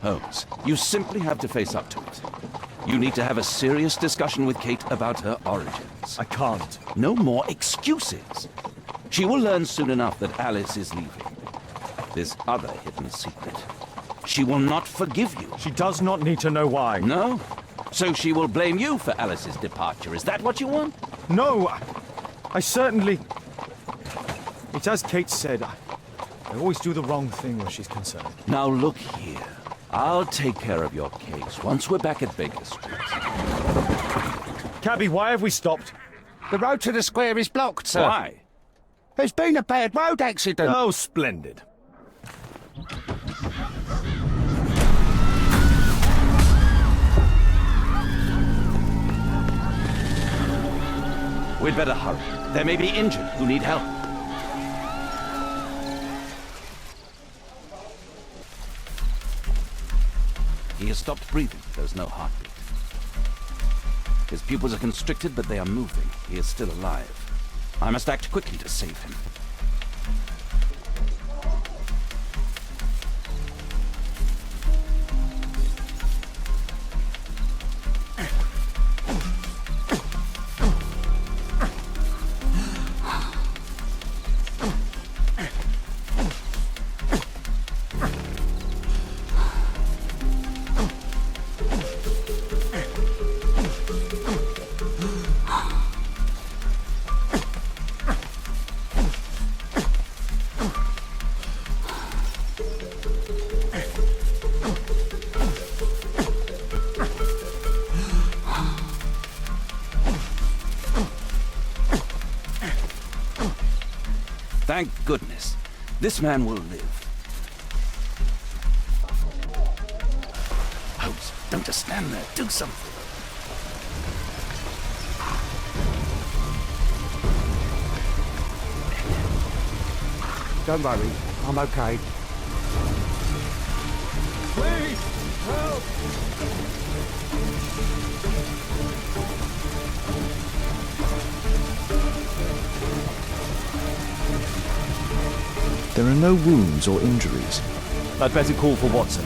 Holmes, you simply have to face up to it. You need to have a serious discussion with Kate about her origins. I can't. No more excuses. She will learn soon enough that Alice is leaving. This other hidden secret. She will not forgive you. She does not need to know why. No? So she will blame you for Alice's departure. Is that what you want? No, I certainly... It's as Kate said, I always do the wrong thing where she's concerned. Now look here. I'll take care of your case once we're back at Baker Street. Cabby, why have we stopped? The road to the square is blocked, sir. Why? There's been a bad road accident. Oh, splendid. We'd better hurry. There may be injured who need help. He has stopped breathing. There's no heartbeat. His pupils are constricted, but they are moving. He is still alive. I must act quickly to save him. Thank goodness. This man will live. Holmes, don't just stand there. Do something. Don't worry, I'm okay. Please, help! There are no wounds or injuries. I'd better call for Watson.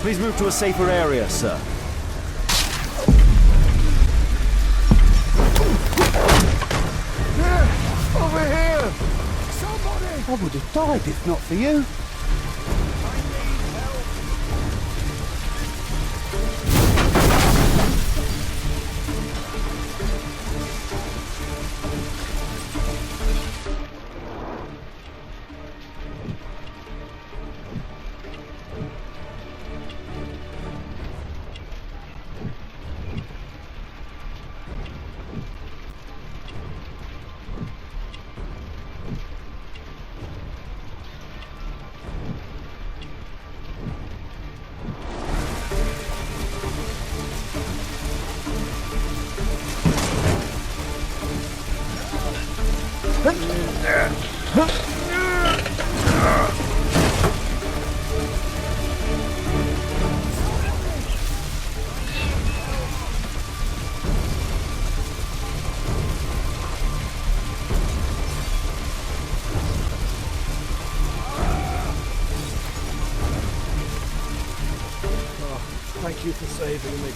Please move to a safer area, sir. Over here! Somebody! I would have died if not for you. Thank you for saving me.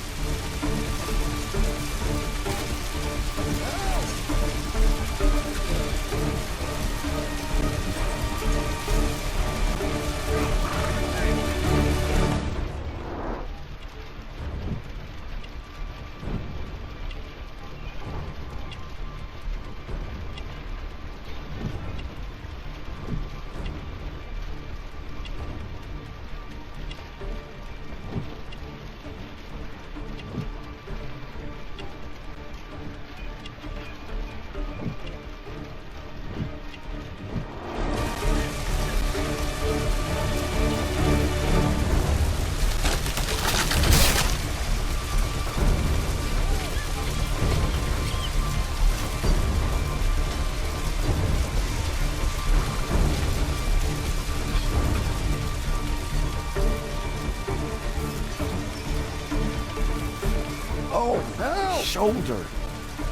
Oh, help! Shoulder.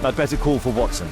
I'd better call for Watson.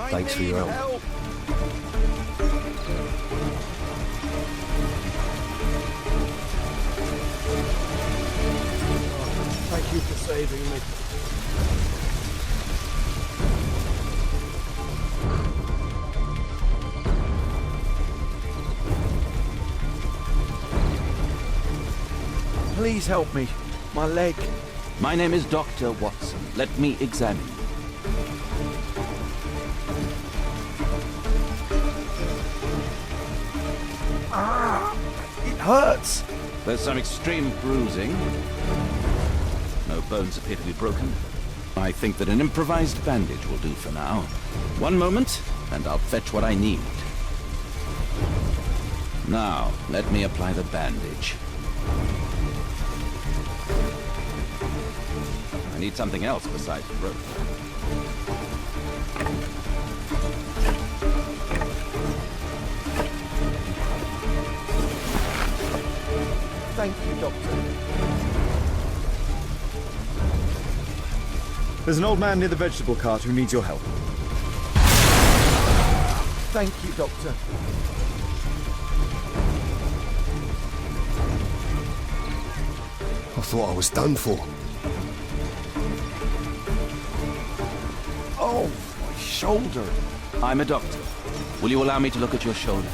Thanks for your help. Thank you for saving me. Please help me. My leg. My name is Dr. Watson. Let me examine you. It hurts. There's some extreme bruising. No bones appear to be broken. I think that an improvised bandage will do for now. One moment, and I'll fetch what I need. Now, let me apply the bandage. I need something else besides rope. Thank you, Doctor. There's an old man near the vegetable cart who needs your help. Thank you, Doctor. I thought I was done for. Oh, my shoulder. I'm a doctor. Will you allow me to look at your shoulder?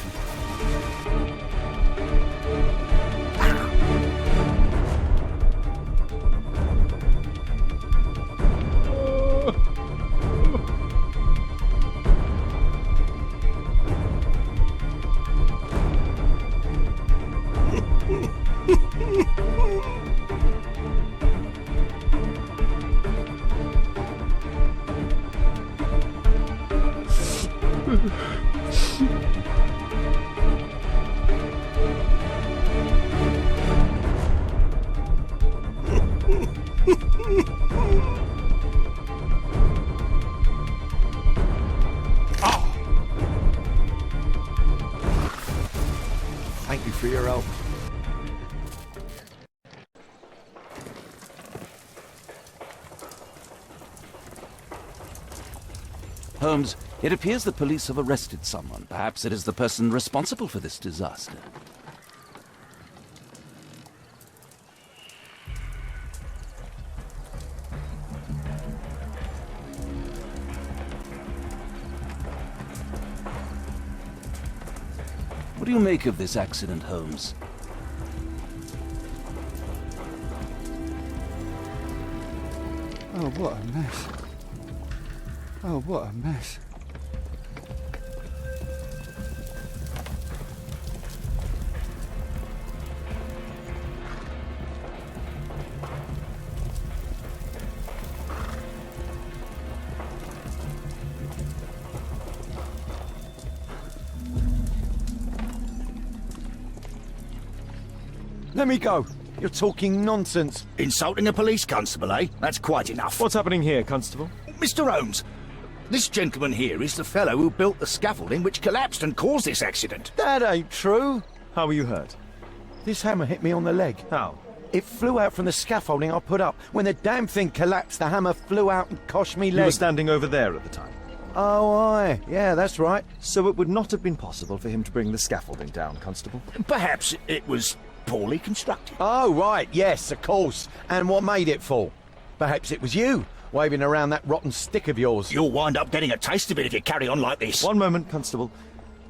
Thank you for your help. Holmes, it appears the police have arrested someone. Perhaps it is the person responsible for this disaster. What do you make of this accident, Holmes? Oh, what a mess. Oh, what a mess. Let me go. You're talking nonsense. Insulting a police constable, eh? That's quite enough. What's happening here, Constable? Mr. Holmes, this gentleman here is the fellow who built the scaffolding which collapsed and caused this accident. That ain't true. How were you hurt? This hammer hit me on the leg. How? It flew out from the scaffolding I put up. When the damn thing collapsed, the hammer flew out and cost me leg. You were standing over there at the time. Oh, aye. Yeah, that's right. So it would not have been possible for him to bring the scaffolding down, Constable. Perhaps it was poorly constructed. Oh, right. Yes, of course. And what made it fall? Perhaps it was you. waving around that rotten stick of yours. You'll wind up getting a taste of it if you carry on like this. One moment, Constable.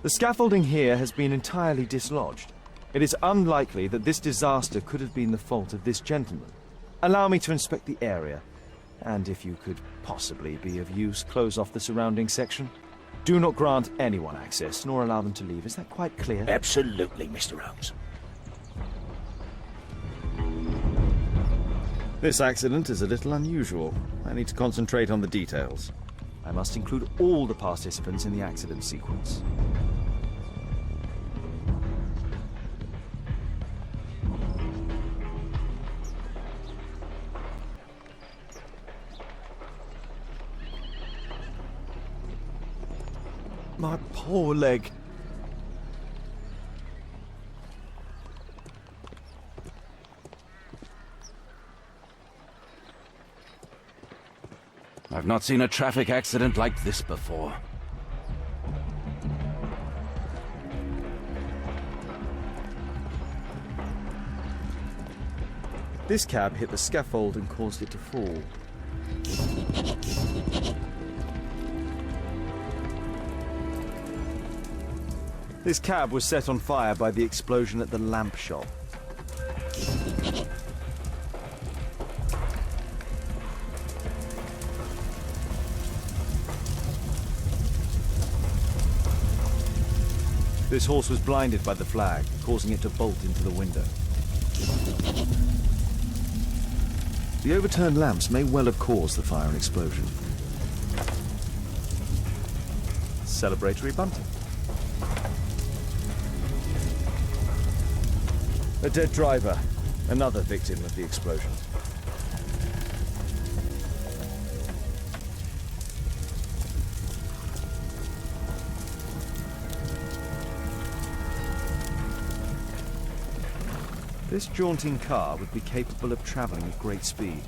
The scaffolding here has been entirely dislodged. It is unlikely that this disaster could have been the fault of this gentleman. Allow me to inspect the area, and if you could possibly be of use, close off the surrounding section. Do not grant anyone access, nor allow them to leave. Is that quite clear? Absolutely, Mr. Holmes. This accident is a little unusual. I need to concentrate on the details. I must include all the participants in the accident sequence. My poor leg. I've not seen a traffic accident like this before. This cab hit the scaffold and caused it to fall. This cab was set on fire by the explosion at the lamp shop. This horse was blinded by the flag, causing it to bolt into the window. The overturned lamps may well have caused the fire and explosion. Celebratory bunting. A dead driver, another victim of the explosion. This jaunting car would be capable of traveling at great speed.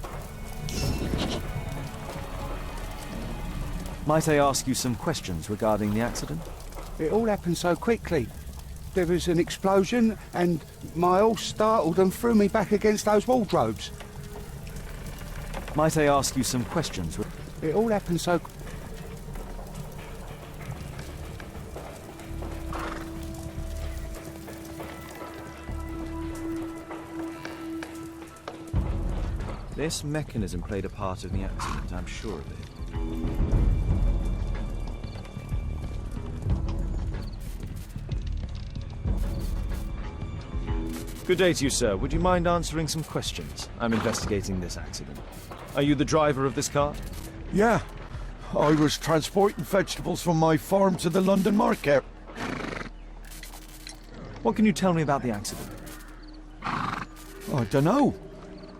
Might I ask you some questions regarding the accident? It all happened so quickly. There was an explosion and my horse startled and threw me back against those wardrobes. Might I ask you some questions? It all happened so... This mechanism played a part in the accident, I'm sure of it. Good day to you, sir. Would you mind answering some questions? I'm investigating this accident. Are you the driver of this car? Yeah, I was transporting vegetables from my farm to the London market. What can you tell me about the accident? I don't know.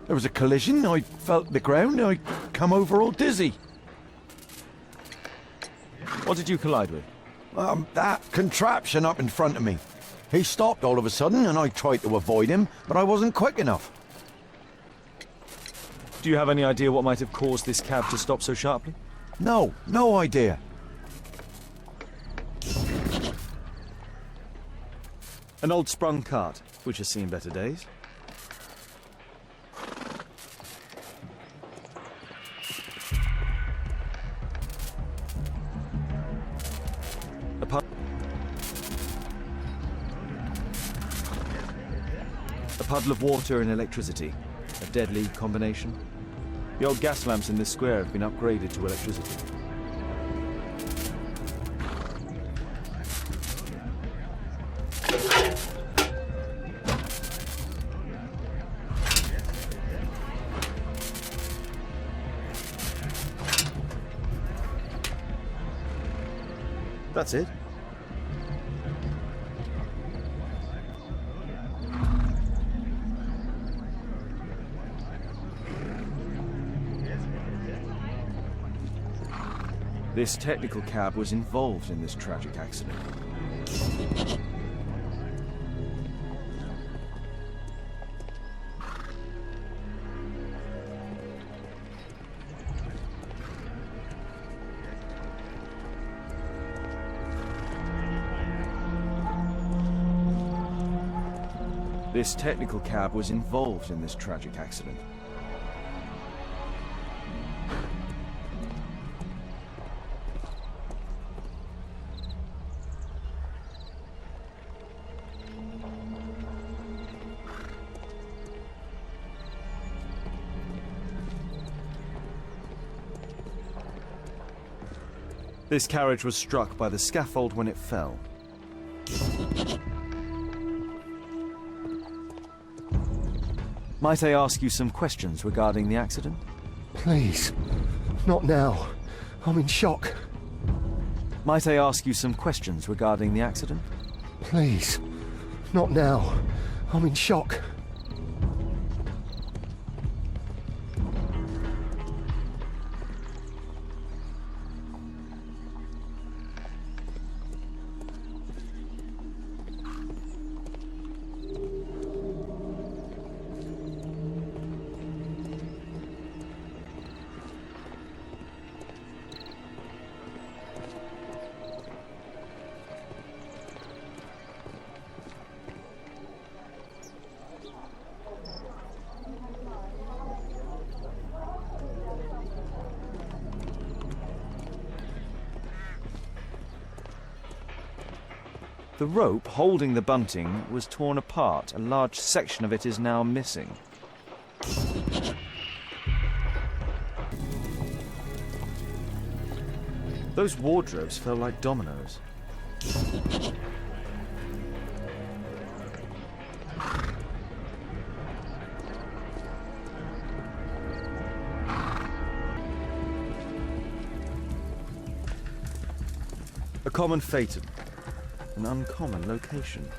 There was a collision, I felt the ground, I come over all dizzy. What did you collide with? That contraption up in front of me. He stopped all of a sudden and I tried to avoid him, but I wasn't quick enough. Do you have any idea what might have caused this cab to stop so sharply? No idea. An old sprung cart, which has seen better days. A puddle of water and electricity. A deadly combination. The old gas lamps in this square have been upgraded to electricity. That's it. This technical cab was involved in this tragic accident. This technical cab was involved in this tragic accident. This carriage was struck by the scaffold when it fell. Might I ask you some questions regarding the accident? Please. Not now. I'm in shock. Might I ask you some questions regarding the accident? Please. Not now. I'm in shock. The rope holding the bunting was torn apart. A large section of it is now missing. Those wardrobes fell like dominoes. A common phaeton. An uncommon location.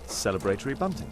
Celebratory bunting.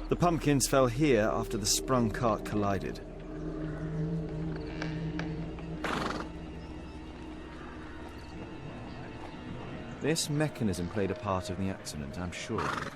The pumpkins fell here after the sprung cart collided. This mechanism played a part in the accident, I'm sure of it.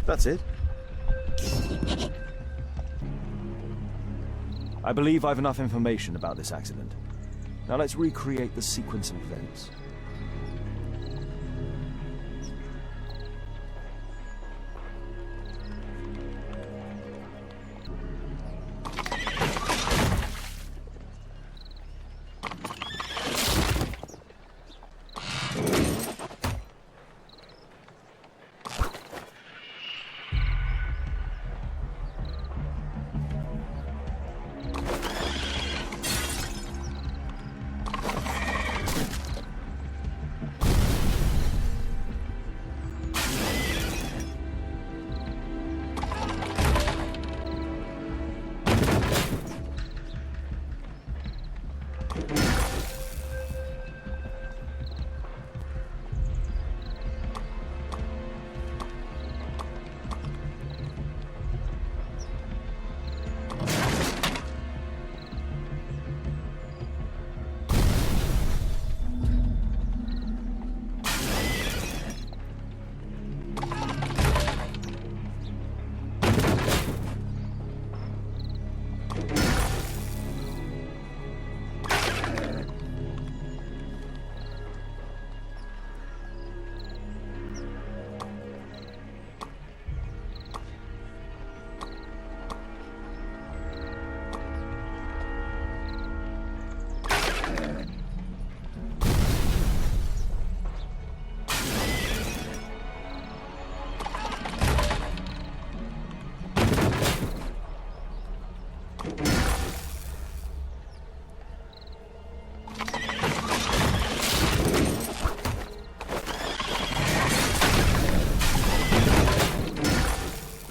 That's it. I believe I've enough information about this accident. Now let's recreate the sequence of events.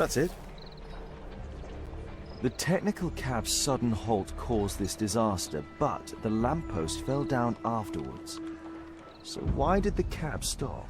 That's it. The technical cab's sudden halt caused this disaster, but the lamppost fell down afterwards. So why did the cab stop?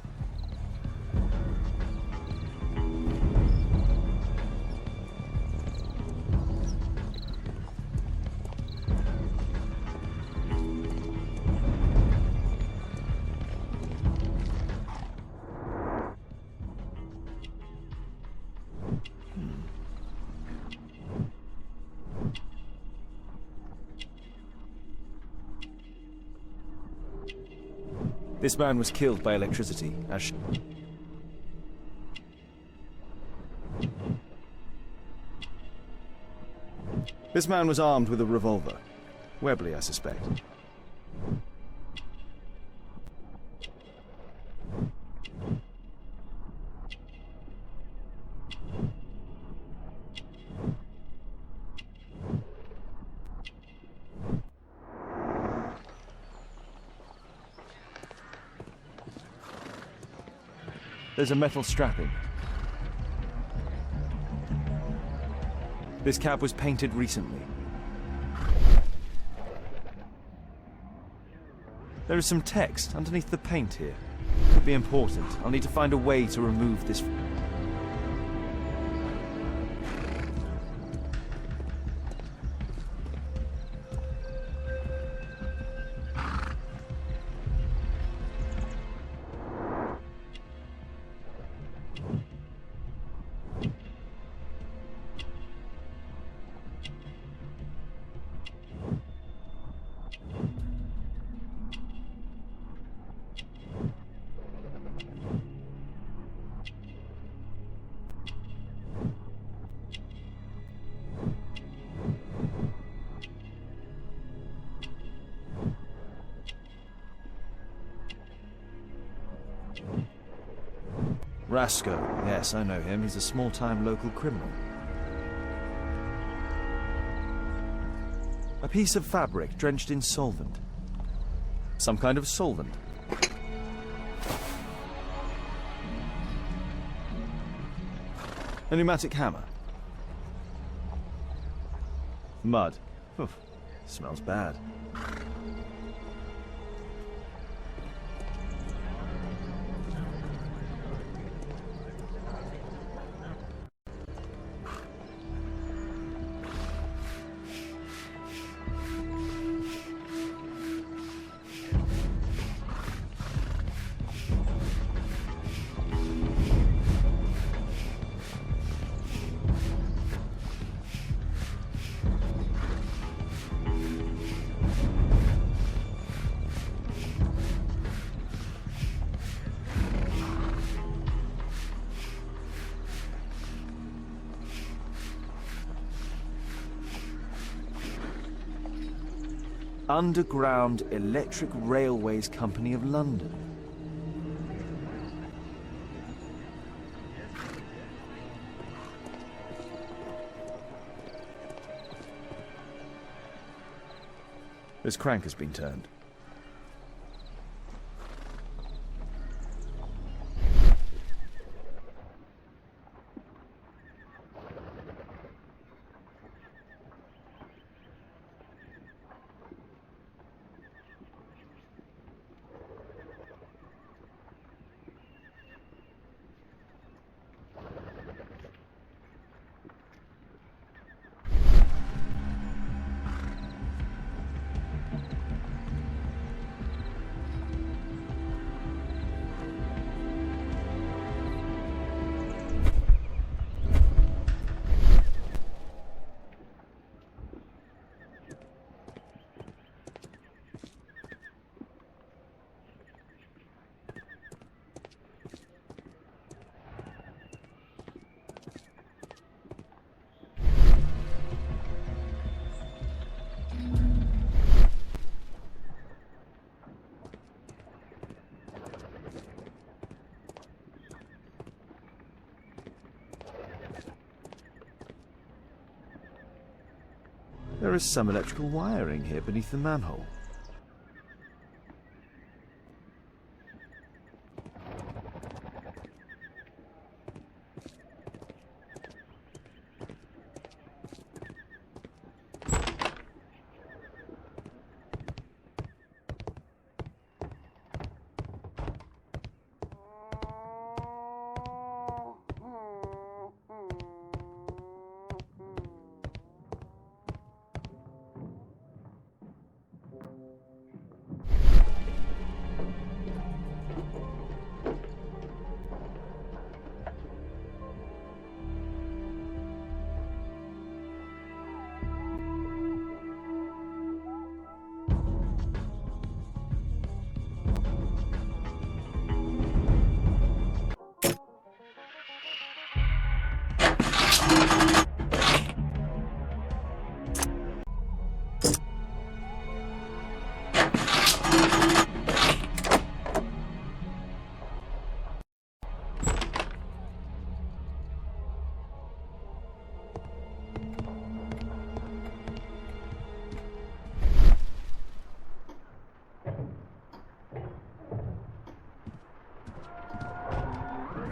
This man was killed by electricity, as This man was armed with a revolver. Webley, I suspect. There's a metal strapping. This cab was painted recently. There is some text underneath the paint here. Could be important. I'll need to find a way to remove this. Rasco. Yes, I know him. He's a small-time local criminal. A piece of fabric drenched in solvent. Some kind of solvent. A pneumatic hammer. Mud. Oof. Smells bad. Underground Electric Railways Company of London. This crank has been turned. There is some electrical wiring here beneath the manhole.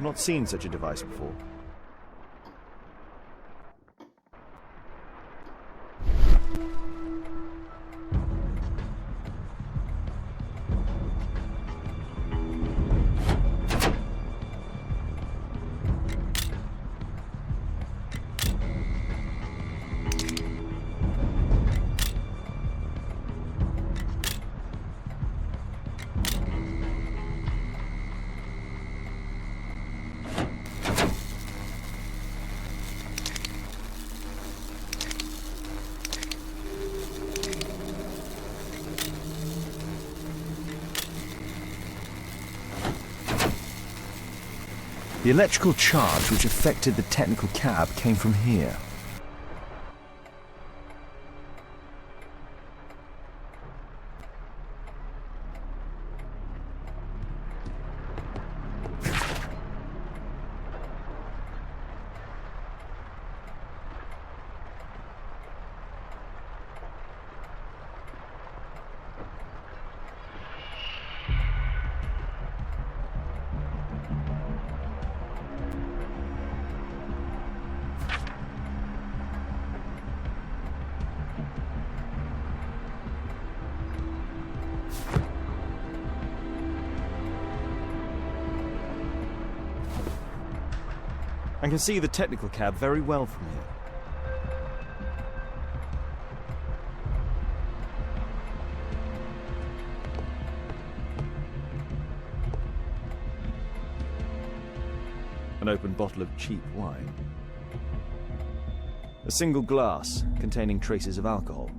not seen such a device before. The electrical charge which affected the technical cab came from here. I can see the technical cab very well from here. An open bottle of cheap wine. A single glass containing traces of alcohol.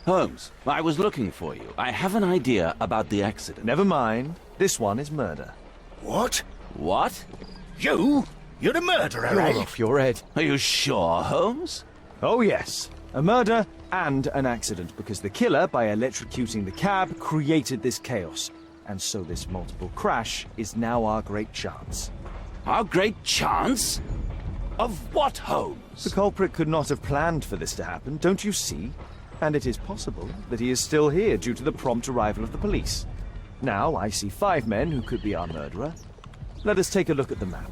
Holmes, I was looking for you. I have an idea about the accident. Never mind. This one is murder. What? What? You? You're the murderer, You're eh? off your head. Are you sure, Holmes? Oh yes, a murder and an accident, because the killer, by electrocuting the cab, created this chaos. And so this multiple crash is now our great chance. Our great chance? Of what, Holmes? The culprit could not have planned for this to happen, don't you see? And it is possible that he is still here due to the prompt arrival of the police. Now I see 5 men who could be our murderer. Let us take a look at the map.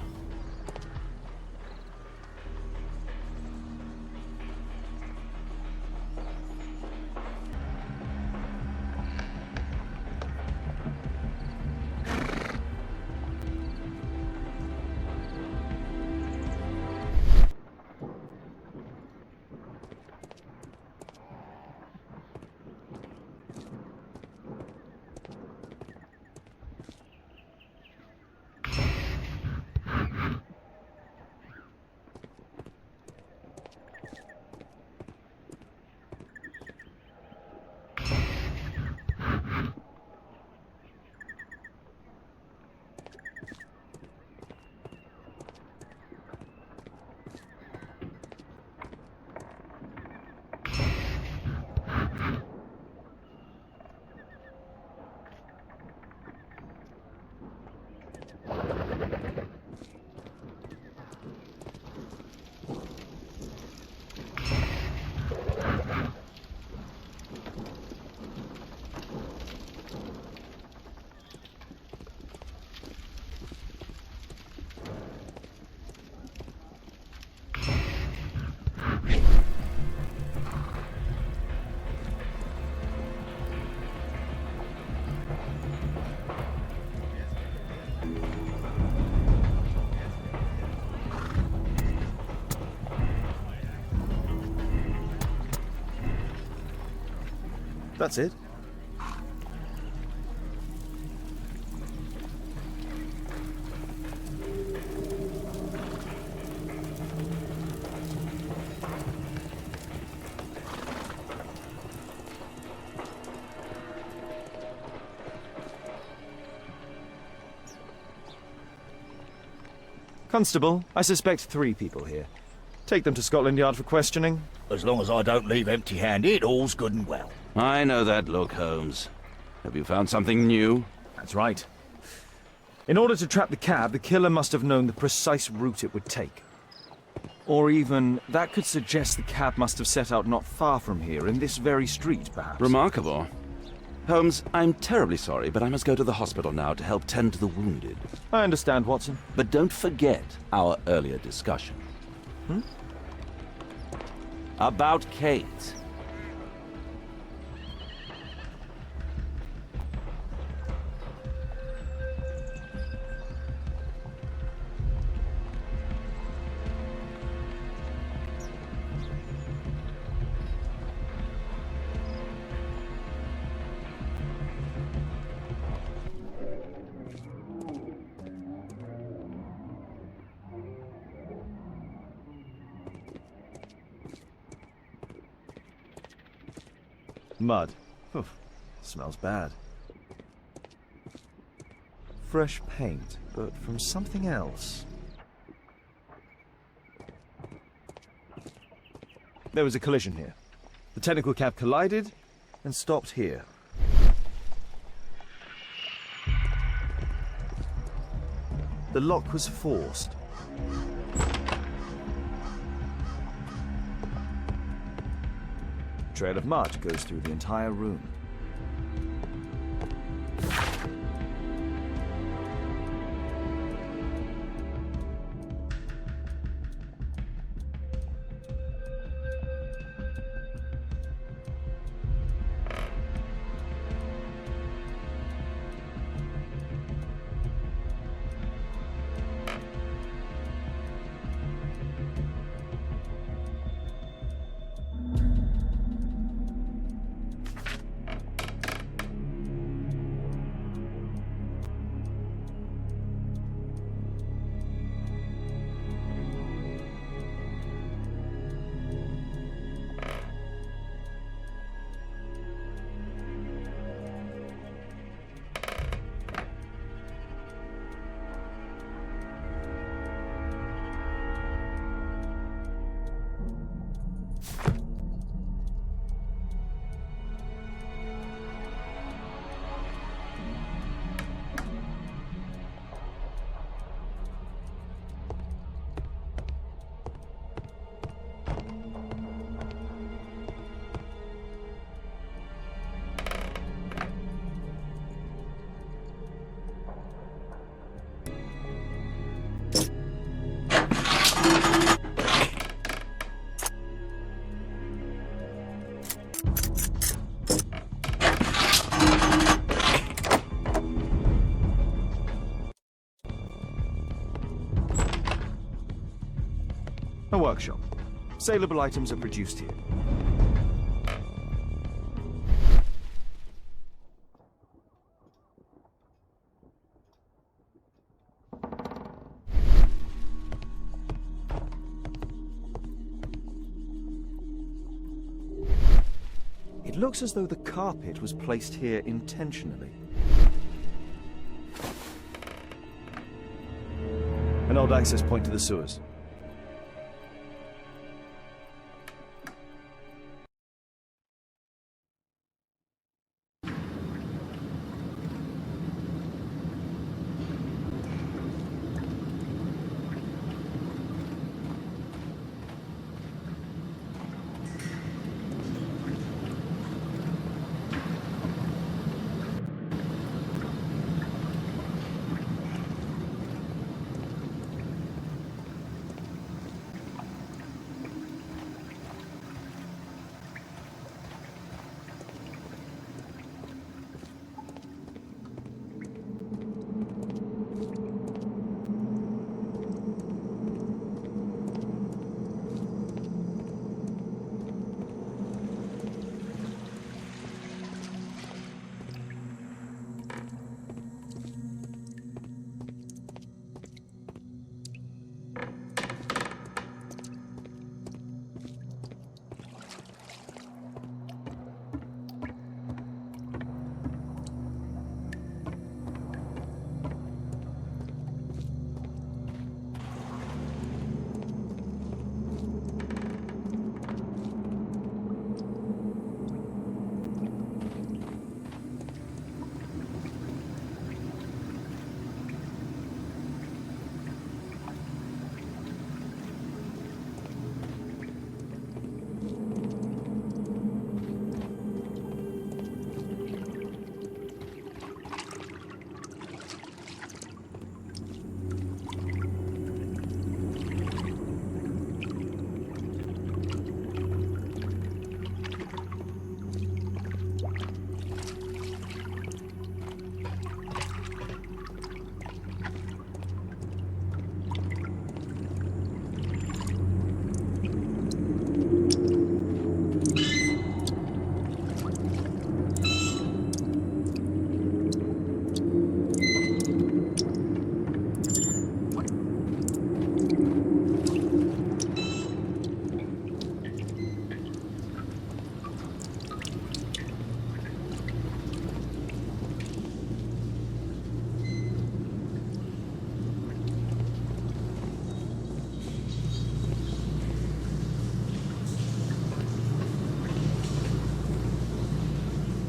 That's it. Constable, I suspect 3 people here. Take them to Scotland Yard for questioning. As long as I don't leave empty-handed, all's good and well. I know that look, Holmes. Have you found something new? That's right. In order to trap the cab, the killer must have known the precise route it would take. Or even, that could suggest the cab must have set out not far from here, in this very street, perhaps. Remarkable. Holmes, I'm terribly sorry, but I must go to the hospital now to help tend to the wounded. I understand, Watson. But don't forget our earlier discussion. About Kate. Mud. Oof, smells bad. Fresh paint, but from something else. There was a collision here. The technical cab collided and stopped here. The lock was forced. A trail of mud goes through the entire room. A workshop. Saleable items are produced here. It looks as though the carpet was placed here intentionally. An old access point to the sewers.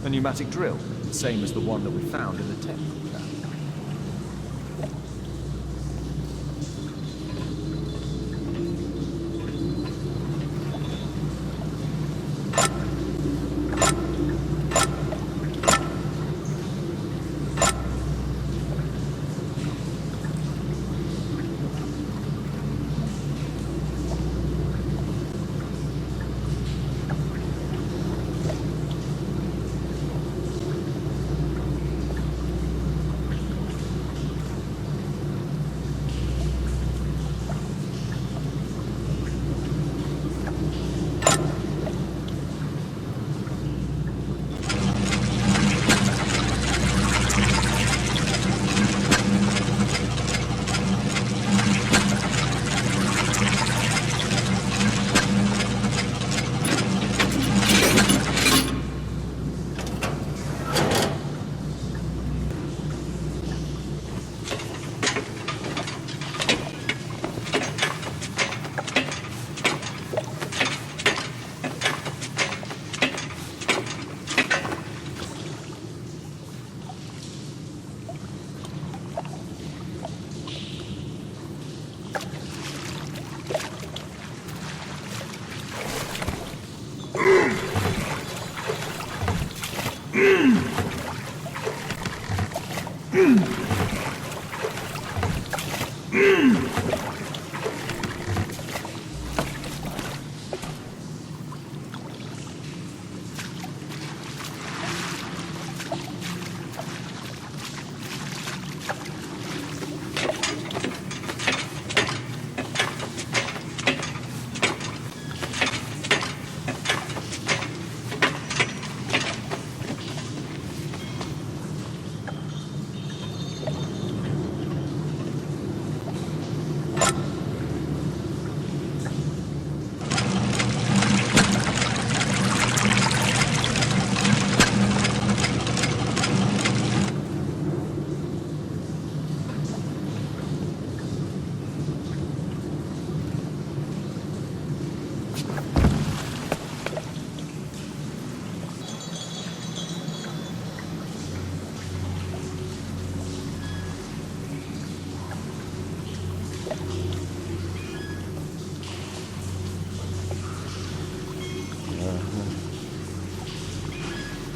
A pneumatic drill, the same as the one that we found in the technical lab.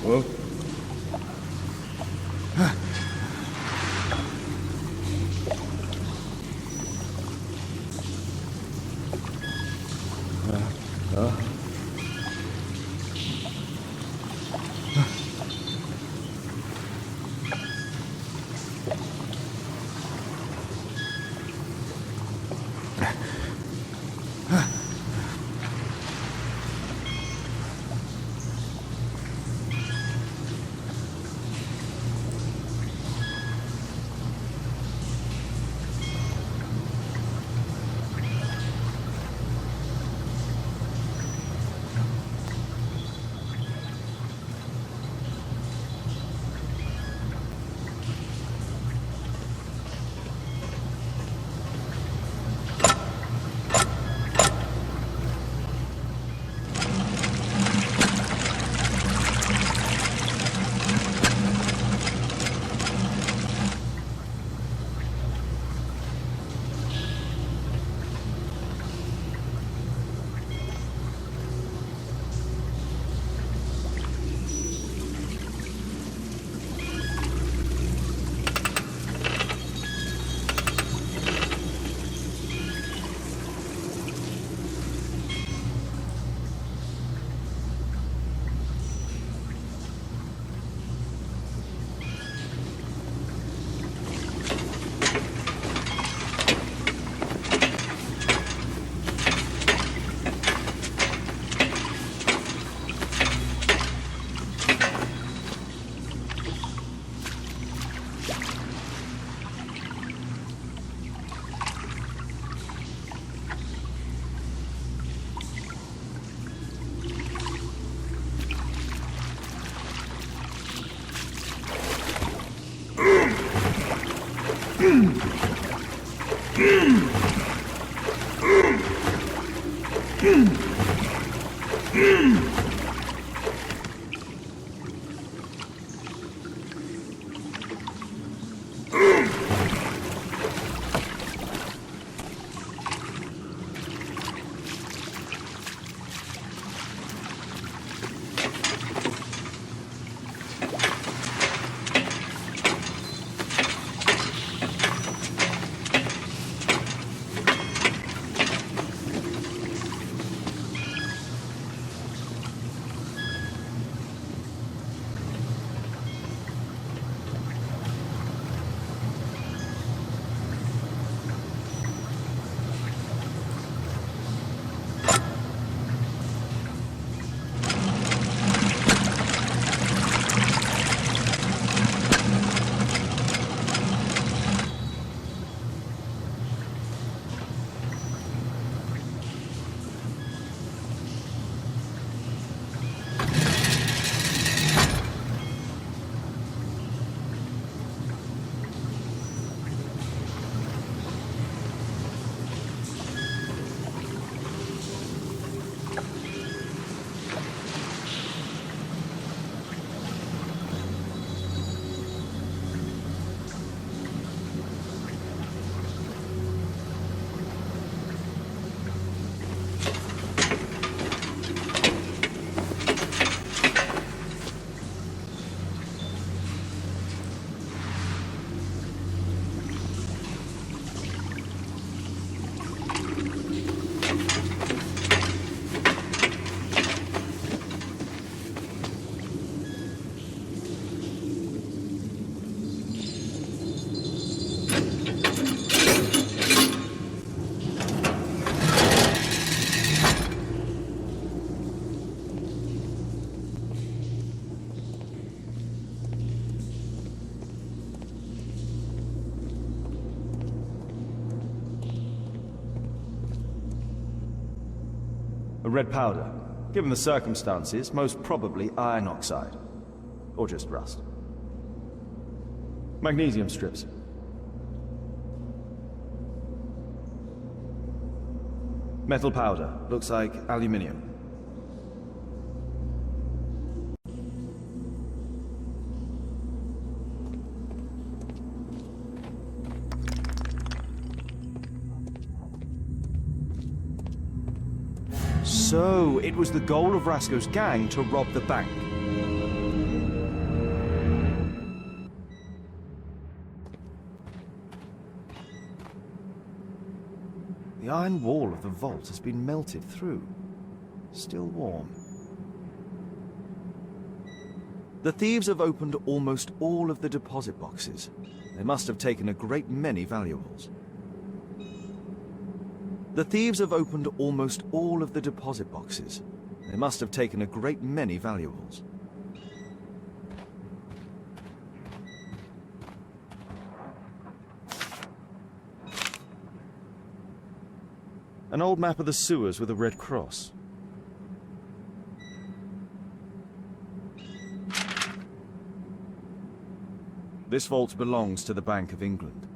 Well, A red powder. Given the circumstances, most probably iron oxide. Or just rust. Magnesium strips. Metal powder. Looks like aluminium. So, it was the goal of Rasco's gang to rob the bank. The iron wall of the vault has been melted through. Still warm. The thieves have opened almost all of the deposit boxes. They must have taken a great many valuables. The thieves have opened almost all of the deposit boxes. They must have taken a great many valuables. An old map of the sewers with a red cross. This vault belongs to the Bank of England.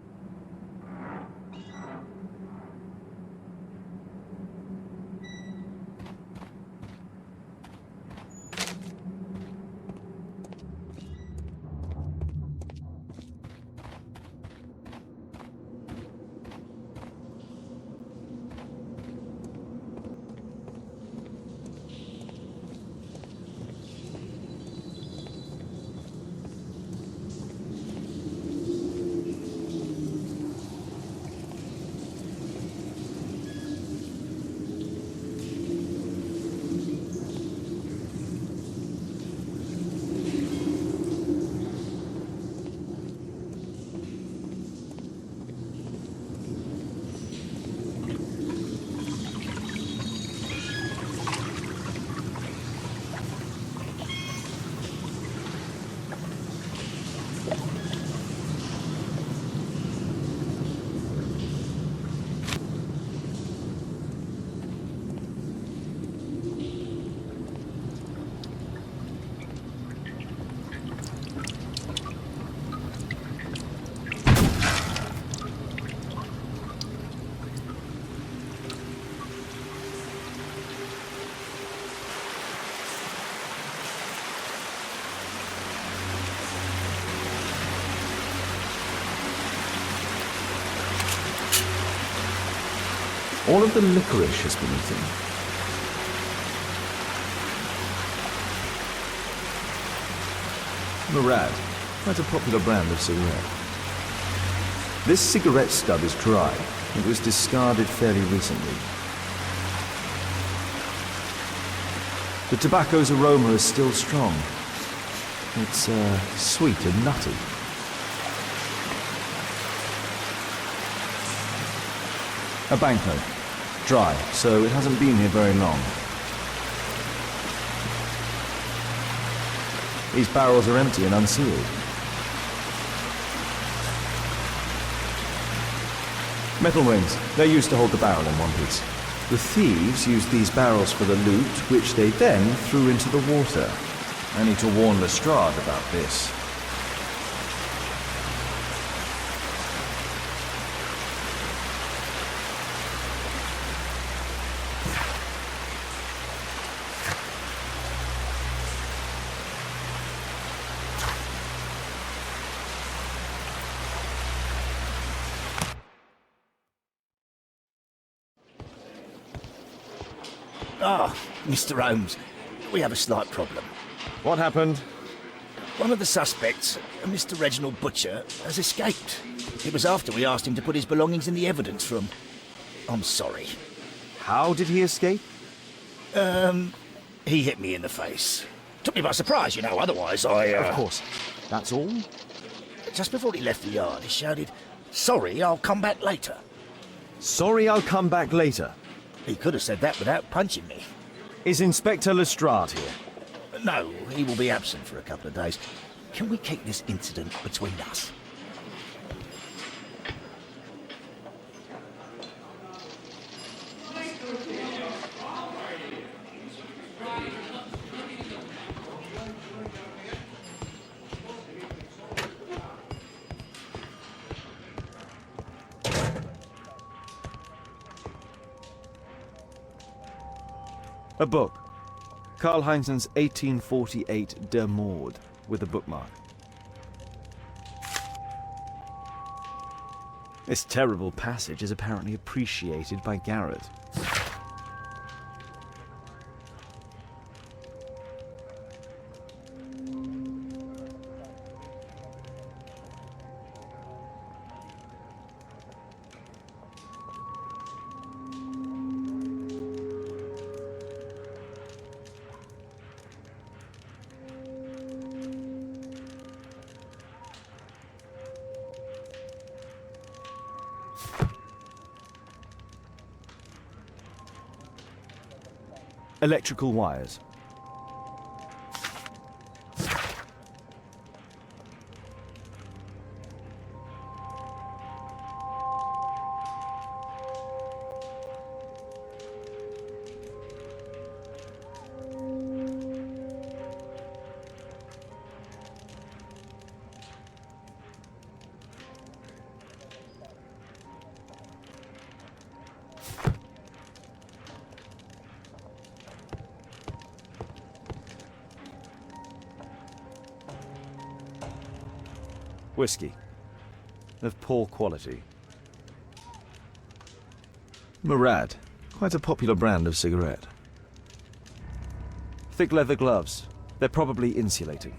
All of the licorice has been eaten. Murad, that's a popular brand of cigarette. This cigarette stub is dry. It was discarded fairly recently. The tobacco's aroma is still strong. It's sweet and nutty. A banknote. Dry, so it hasn't been here very long. These barrels are empty and unsealed. Metal rings. They're used to hold the barrel in one piece. The thieves used these barrels for the loot, which they then threw into the water. I need to warn Lestrade about this. Ah, Mr. Holmes, we have a slight problem. What happened? One of the suspects, Mr. Reginald Butcher, has escaped. It was after we asked him to put his belongings in the evidence room. I'm sorry. How did he escape? He hit me in the face. Took me by surprise, you know, otherwise I... Of course. That's all? Just before he left the yard, he shouted, "Sorry, I'll come back later." Sorry, I'll come back later. He could have said that without punching me. Is Inspector Lestrade here? No, he will be absent for a couple of days. Can we keep this incident between us? A book. Karl Heinzen's 1848 Der Mord, with a bookmark. This terrible passage is apparently appreciated by Garrett. Electrical wires. Whiskey. Of poor quality. Murad. Quite a popular brand of cigarette. Thick leather gloves. They're probably insulating.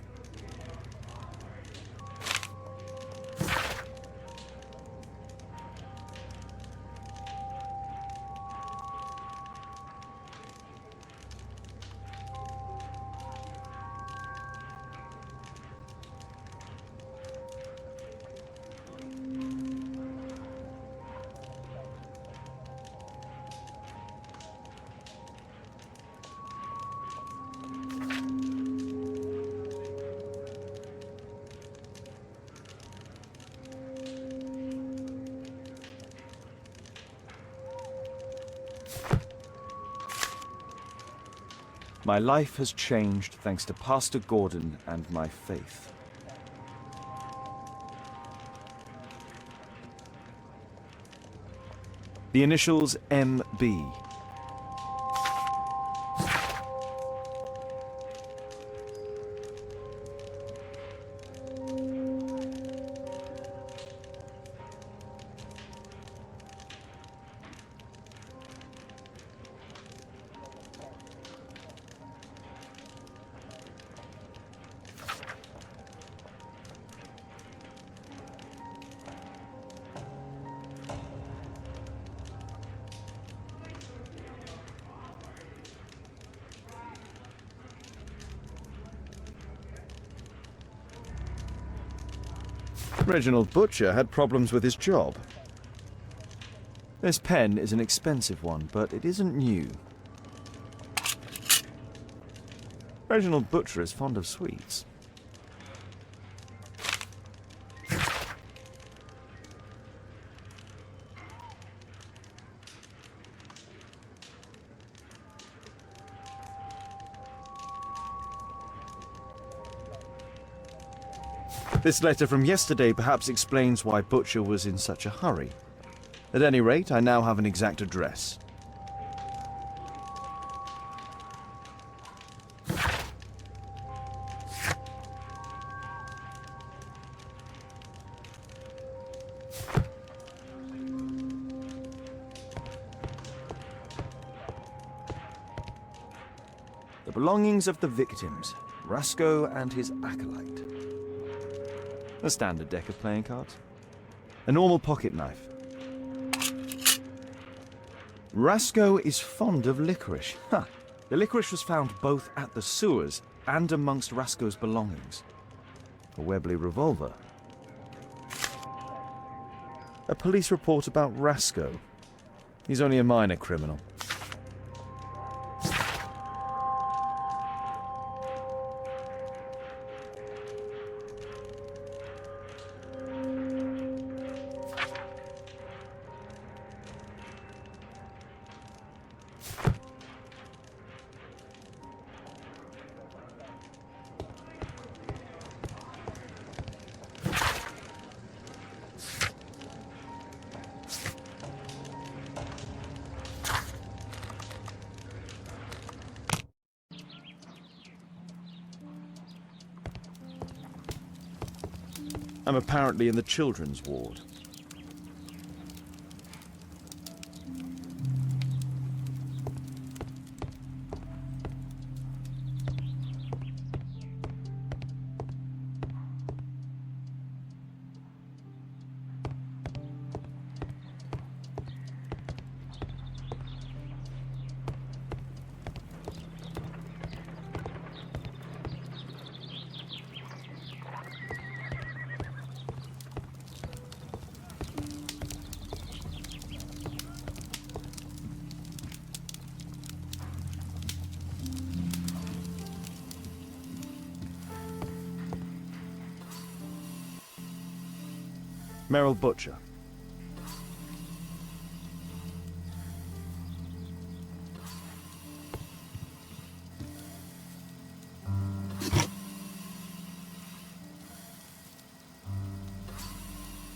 My life has changed thanks to Pastor Gordon and my faith. The initials MB. Reginald Butcher had problems with his job. This pen is an expensive one, but it isn't new. Reginald Butcher is fond of sweets. This letter from yesterday perhaps explains why Butcher was in such a hurry. At any rate, I now have an exact address. The belongings of the victims, Rasco and his acolyte. A standard deck of playing cards. A normal pocket knife. Rasco is fond of licorice. Huh. The licorice was found both at the sewers and amongst Rasco's belongings. A Webley revolver. A police report about Rasco. He's only a minor criminal. I'm apparently in the children's ward. Merrill Butcher.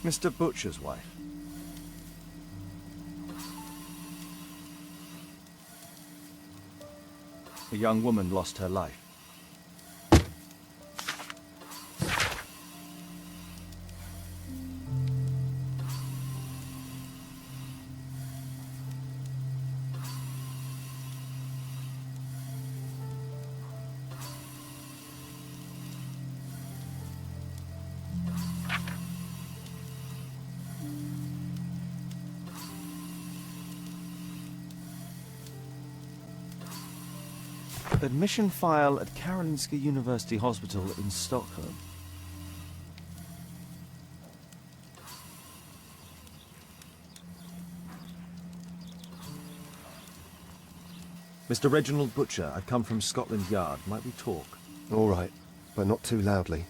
Mr. Butcher's wife. A young woman lost her life. Admission file at Karolinska University Hospital in Stockholm. Mr. Reginald Butcher, I've come from Scotland Yard. Might we talk? All right, but not too loudly.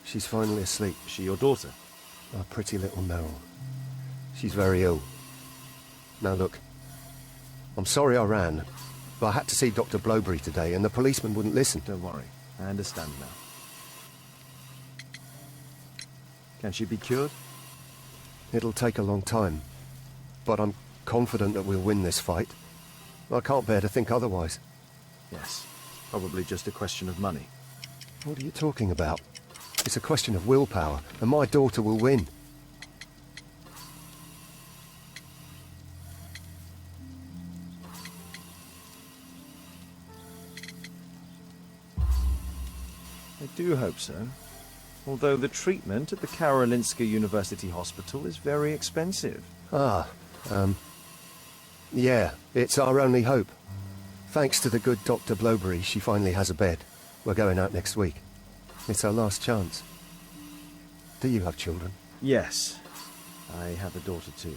She's finally asleep. Is she your daughter? Our pretty little Merrill. She's very ill. Now look, I'm sorry I ran, but I had to see Dr. Blowberry today, and the policeman wouldn't listen. Don't worry. I understand now. Can she be cured? It'll take a long time, but I'm confident that we'll win this fight. I can't bear to think otherwise. Yes. Probably just a question of money. What are you talking about? It's a question of willpower, and my daughter will win. I do hope so. Although the treatment at the Karolinska University Hospital is very expensive. Yeah, it's our only hope. Thanks to the good Dr. Blowberry, she finally has a bed. We're going out next week. It's our last chance. Do you have children? Yes. I have a daughter too.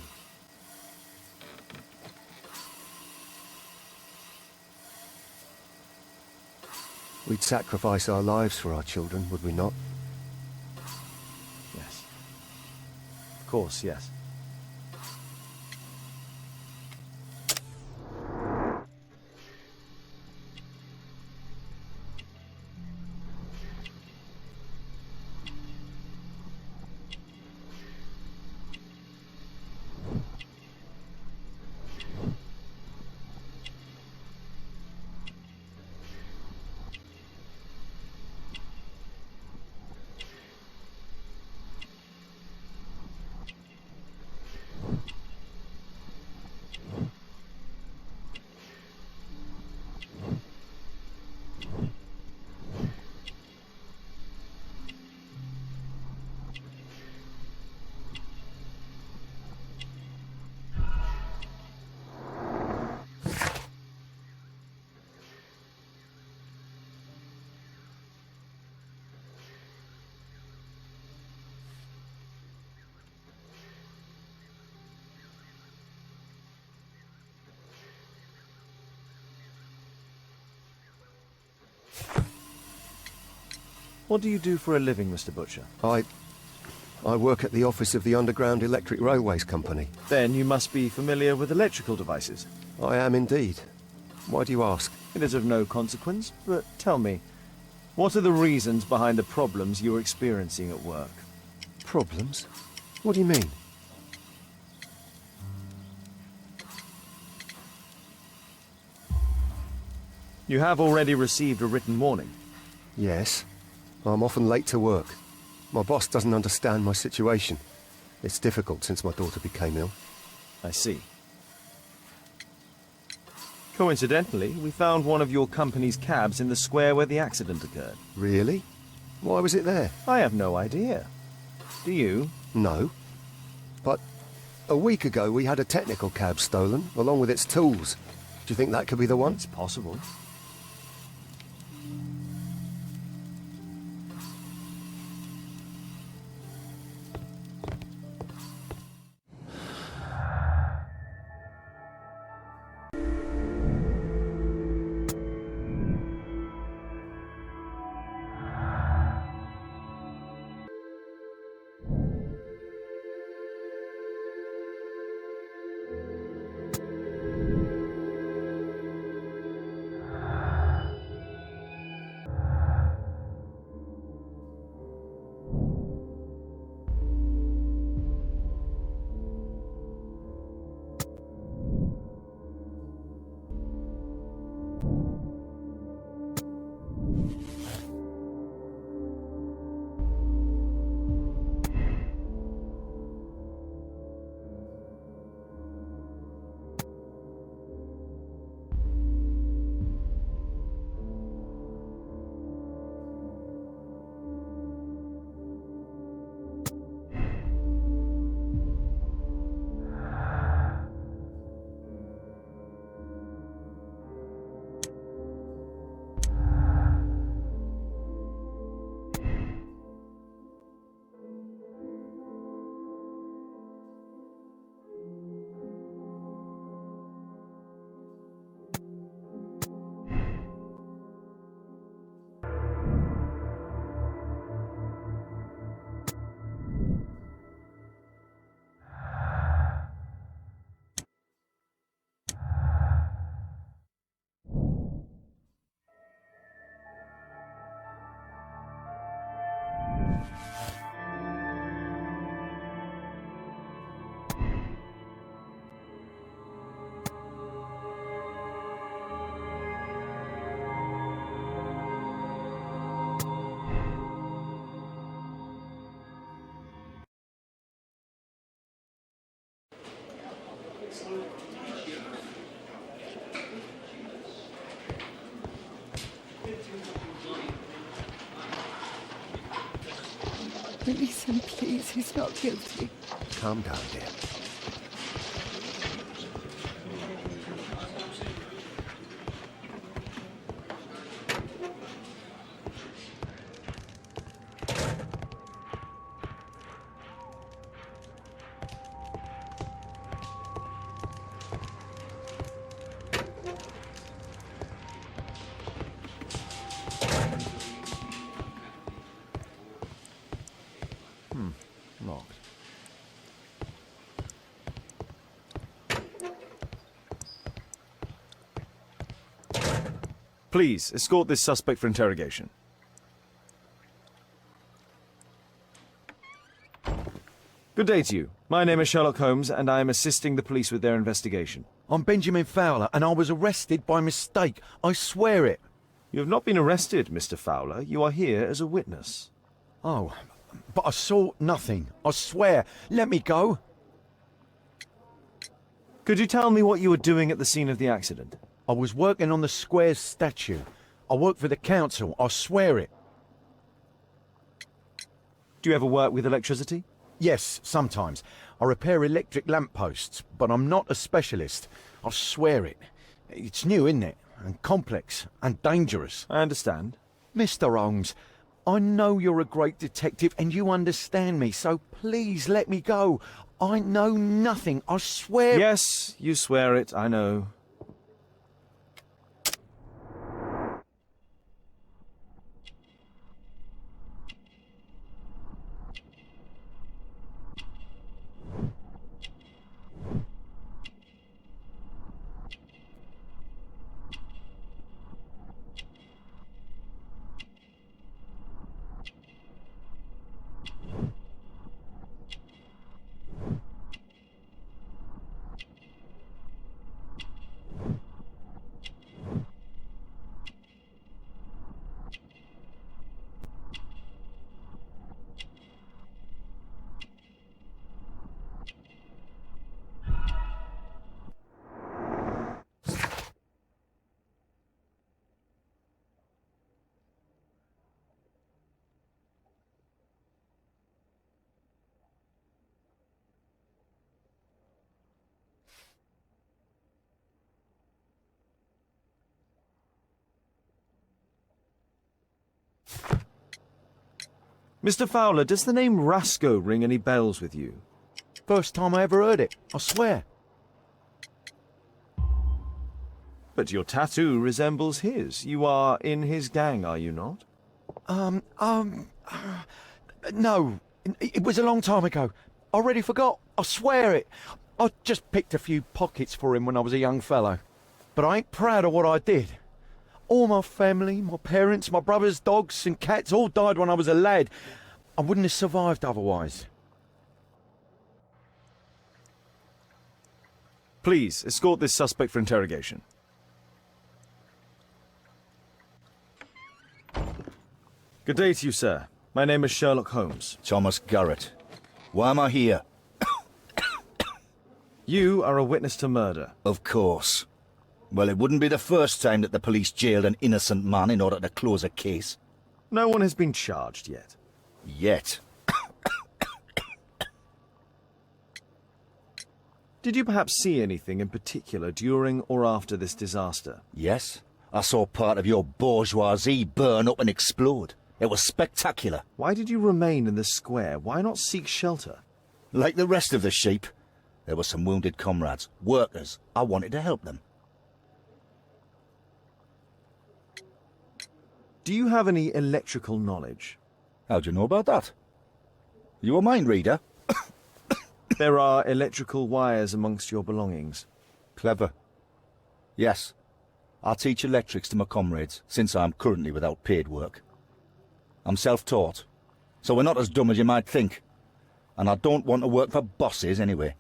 We'd sacrifice our lives for our children, would we not? Yes. Of course, yes. What do you do for a living, Mr. Butcher? I work at the office of the Underground Electric Railways Company. Then you must be familiar with electrical devices. I am indeed. Why do you ask? It is of no consequence, but tell me, what are the reasons behind the problems you're experiencing at work? Problems? What do you mean? You have already received a written warning. Yes. I'm often late to work. My boss doesn't understand my situation. It's difficult since my daughter became ill. I see. Coincidentally, we found one of your company's cabs in the square where the accident occurred. Really? Why was it there? I have no idea. Do you? No. But a week ago we had a technical cab stolen, along with its tools. Do you think that could be the one? It's possible. Release him, please. He's not guilty. Calm down, dear. Locked. Please, escort this suspect for interrogation. Good day to you. My name is Sherlock Holmes, and I am assisting the police with their investigation. I'm Benjamin Fowler, and I was arrested by mistake. I swear it. You have not been arrested, Mr. Fowler. You are here as a witness. Oh, but I saw nothing. I swear. Let me go. Could you tell me what you were doing at the scene of the accident? I was working on the square's statue. I work for the council. I swear it. Do you ever work with electricity? Yes, sometimes. I repair electric lampposts, but I'm not a specialist. I swear it. It's new, isn't it? And complex and dangerous. I understand. Mr. Holmes, I know you're a great detective and you understand me, so please let me go. I know nothing, I swear. Yes, you swear it, I know. Mr. Fowler, does the name Rasco ring any bells with you? First time I ever heard it, I swear. But your tattoo resembles his. You are in his gang, are you not? No. It was a long time ago. I already forgot. I swear it. I just picked a few pockets for him when I was a young fellow. But I ain't proud of what I did. All my family, my parents, my brothers, dogs and cats all died when I was a lad. I wouldn't have survived otherwise. Please, escort this suspect for interrogation. Good day to you, sir. My name is Sherlock Holmes. Thomas Garrett. Why am I here? You are a witness to murder. Of course. Well, it wouldn't be the first time that the police jailed an innocent man in order to close a case. No one has been charged yet. Yet. Did you perhaps see anything in particular during or after this disaster? Yes. I saw part of your bourgeoisie burn up and explode. It was spectacular. Why did you remain in the square? Why not seek shelter? Like the rest of the sheep, there were some wounded comrades, workers. I wanted to help them. Do you have any electrical knowledge? How do you know about that? You a mind reader? There are electrical wires amongst your belongings. Clever. Yes. I teach electrics to my comrades, since I'm currently without paid work. I'm self-taught, so we're not as dumb as you might think. And I don't want to work for bosses anyway.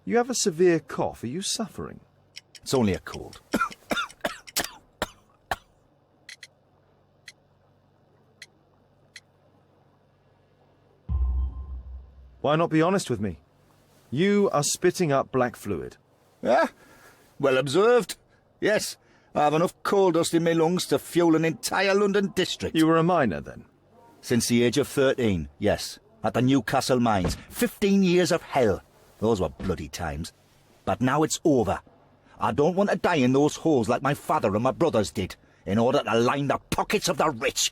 You have a severe cough. Are you suffering? It's only a cold. Why not be honest with me? You are spitting up black fluid. Ah, well observed. Yes, I have enough coal dust in my lungs to fuel an entire London district. You were a miner, then? Since the age of 13, yes. At the Newcastle mines. 15 years of hell. Those were bloody times. But now it's over. I don't want to die in those holes like my father and my brothers did, in order to line the pockets of the rich.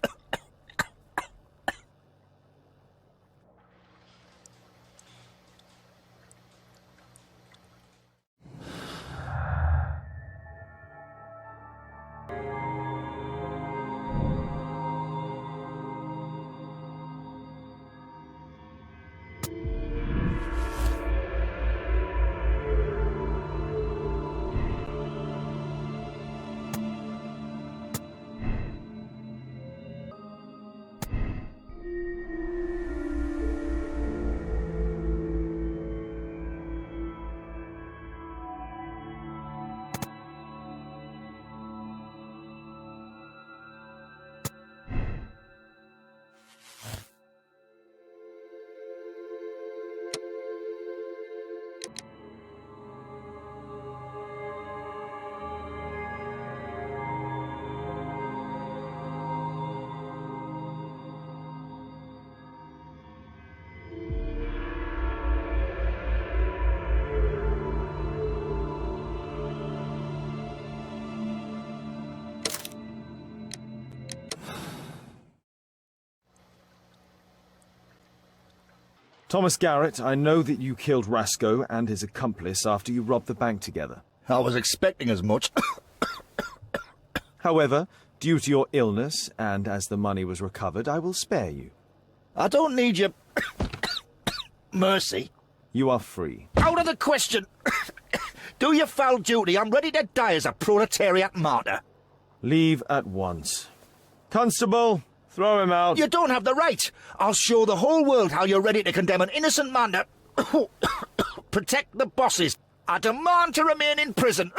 Thomas Garrett, I know that you killed Rasco and his accomplice after you robbed the bank together. I was expecting as much. However, due to your illness, and as the money was recovered, I will spare you. I don't need your mercy. You are free. Out of the question. Do your foul duty. I'm ready to die as a proletariat martyr. Leave at once. Constable, throw him out. You don't have the right. I'll show the whole world how you're ready to condemn an innocent man to protect the bosses. I demand to remain in prison.